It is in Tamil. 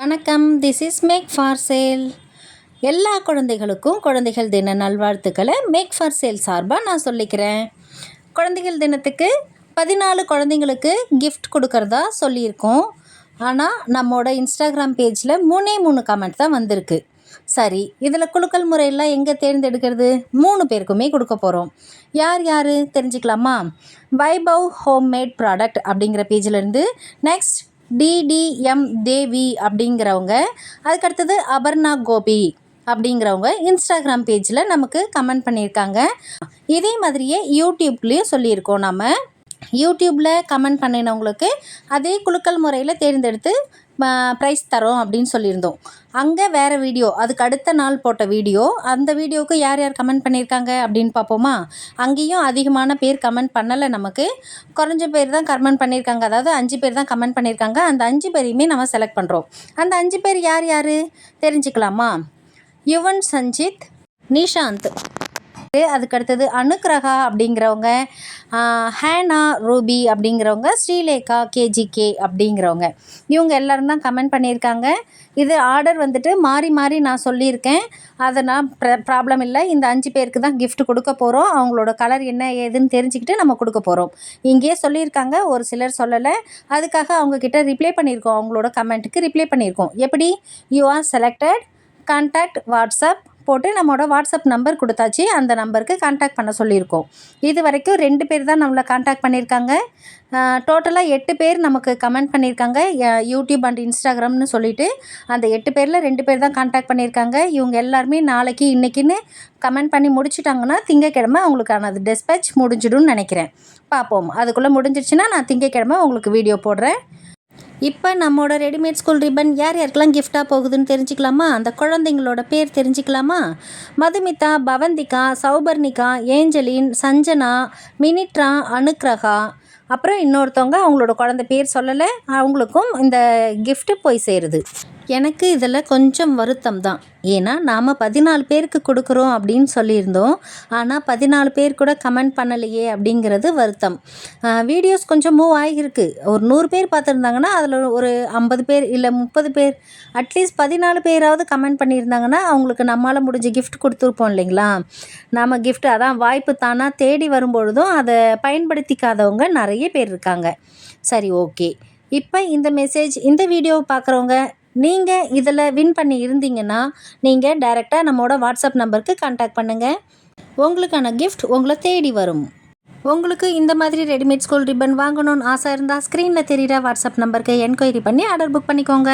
வணக்கம், this is Mac for sale. எல்லா குழந்தைகளுக்கும் குழந்தைகள் தின நல்வாழ்த்துக்களை மேக் ஃபார் சேல் சார்பாக நான் சொல்லிக்கிறேன். குழந்தைகள் தினத்துக்கு 14 குழந்தைங்களுக்கு கிஃப்ட் கொடுக்கறதா சொல்லியிருக்கோம். ஆனால் நம்மளோட இன்ஸ்டாகிராம் பேஜில் 3 கமெண்ட் தான் வந்திருக்கு. சரி, இதில் குலுக்கல் முறையெல்லாம் எங்கே தேர்ந்தெடுக்கிறது? 3 பேருக்குமே கொடுக்க போகிறோம். யார் யார் தெரிஞ்சுக்கலாமா? வைபவ் ஹோம்மேட் ப்ராடக்ட் அப்படிங்கிற பேஜிலேருந்து, நெக்ஸ்ட் டிடிஎம் தேவி அப்படிங்கிறவங்க, அதுக்கடுத்தது அபர்ணா கோபி அப்படிங்கிறவங்க இன்ஸ்டாகிராம் பேஜில் நமக்கு கமெண்ட் பண்ணியிருக்காங்க. இதே மாதிரியே யூடியூப்லேயும் சொல்லியிருக்கோம். நம்ம யூடியூப்பில் கமெண்ட் பண்ணினவங்களுக்கு அதே குலுக்கல் முறையில் தேர்ந்தெடுத்து ப்ரைஸ் தரோம் அப்படின்னு சொல்லியிருந்தோம். அங்கே வேறு வீடியோ, அதுக்கு அடுத்த நாள் போட்ட வீடியோ, அந்த வீடியோவுக்கு யார் யார் கமெண்ட் பண்ணியிருக்காங்க அப்படின்னு பார்ப்போமா? அங்கேயும் அதிகமான பேர் கமெண்ட் பண்ணலை, நமக்கு குறைஞ்ச பேர் தான் கமெண்ட் பண்ணியிருக்காங்க. அதாவது 5 பேர் தான் கமெண்ட் பண்ணியிருக்காங்க. அந்த 5 பேரையுமே நம்ம செலக்ட் பண்ணுறோம். அந்த 5 பேர் யார் யார் தெரிஞ்சுக்கலாமா? யுவன் சஞ்சித், நிஷாந்த், அதுக்கடுத்தது அனுக்ரகா அப்படிங்கிறவங்க, ஹேனா ரூபி அப்படிங்கிறவங்க, ஸ்ரீலேகா கேஜிகே அப்படிங்கிறவங்க, இவங்க எல்லோரும் தான் கமெண்ட் பண்ணியிருக்காங்க. இது ஆர்டர் வந்துட்டு மாறி மாறி நான் சொல்லியிருக்கேன். அதனால் ப்ராப்ளம் இல்லை. இந்த 5 பேருக்கு தான் கிஃப்ட் கொடுக்க போகிறோம். அவங்களோட கலர் என்ன ஏதுன்னு தெரிஞ்சுக்கிட்டு நம்ம கொடுக்க போகிறோம். இங்கேயே சொல்லியிருக்காங்க, ஒரு சிலர் சொல்லலை. அதுக்காக அவங்கக்கிட்ட ரிப்ளை பண்ணியிருக்கோம். அவங்களோட கமெண்ட்டுக்கு ரிப்ளை பண்ணியிருக்கோம். எப்படி? You are selected, contact WhatsApp போட்டு நம்மளோட வாட்ஸ்அப் நம்பர் கொடுத்தாச்சு. அந்த நம்பருக்கு கான்டாக்ட் பண்ண சொல்லியிருக்கோம். இது வரைக்கும் 2 பேர் தான் நம்மளை கான்டாக்ட் பண்ணியிருக்காங்க. டோட்டலாக 8 பேர் நமக்கு கமெண்ட் பண்ணியிருக்காங்க, யூடியூப் அண்ட் இன்ஸ்டாகிராம்னு சொல்லிவிட்டு. அந்த 8 பேரில் 2 பேர் தான் கான்டாக்ட் பண்ணியிருக்காங்க. இவங்க எல்லாருமே நாளைக்கு இன்றைக்கின்னு கமெண்ட் பண்ணி முடிச்சுட்டாங்கன்னா திங்கக்கிழமை அவங்களுக்கான அது டிஸ்பேச் முடிஞ்சிடும்னு நினைக்கிறேன். பார்ப்போம். அதுக்குள்ளே முடிஞ்சிடுச்சுன்னா நான் திங்கக்கிழமை உங்களுக்கு வீடியோ போடுறேன். இப்போ நம்மளோட ரெடிமேட் ஸ்கூல் ரிப்பன் யார் யாருக்கெல்லாம் கிஃப்டாக போகுதுன்னு தெரிஞ்சுக்கலாமா? அந்த குழந்தைங்களோட பேர் தெரிஞ்சுக்கலாமா? மதுமிதா, பவந்திகா, சௌபர்ணிகா, ஏஞ்சலின், சஞ்சனா, மினிட்ரா, அனுக்ரகா, அப்புறம் இன்னொருத்தவங்க அவங்களோட குழந்தை பேர் சொல்லலை, அவங்களுக்கும் இந்த கிஃப்ட்டு போய் சேருது. எனக்கு இதில் கொஞ்சம் வருத்தம் தான். ஏன்னா நாம் 14 பேருக்கு கொடுக்குறோம் அப்படின்னு சொல்லியிருந்தோம். ஆனால் 14 பேர் கூட கமெண்ட் பண்ணலையே அப்படிங்கிறது வருத்தம். வீடியோஸ் கொஞ்சம் மூவ் ஆகியிருக்கு. ஒரு 100 பேர் பார்த்துருந்தாங்கன்னா அதில் ஒரு 50 பேர் இல்லை 30 பேர், அட்லீஸ்ட் 14 பேராவது கமெண்ட் பண்ணியிருந்தாங்கன்னா அவங்களுக்கு நம்மளால் முடிஞ்ச கிஃப்ட் கொடுத்துருப்போம் இல்லைங்களா? நம்ம கிஃப்ட் அதான் வாய்ப்பு தானாக தேடி வரும்பொழுதும் அதை பயன்படுத்திக்காதவங்க நிறைய பேர் இருக்காங்க. சரி, ஓகே. இப்போ இந்த மெசேஜ், இந்த வீடியோவை பார்க்குறவங்க, நீங்கள் இதில் வின் பண்ணி இருந்தீங்கன்னா நீங்கள் டைரெக்டாக நம்மளோட வாட்ஸ்அப் நம்பருக்கு கான்டாக்ட் பண்ணுங்கள். உங்களுக்கான கிஃப்ட் உங்களை தேடி வரும். உங்களுக்கு இந்த மாதிரி ரெடிமேட் ஸ்கூல் ரிப்பன் வாங்கணும்னு ஆசை இருந்தால் ஸ்க்ரீனில் தெரிகிற வாட்ஸ்அப் நம்பருக்கு என்கொயரி பண்ணி ஆர்டர் புக் பண்ணிக்கோங்க.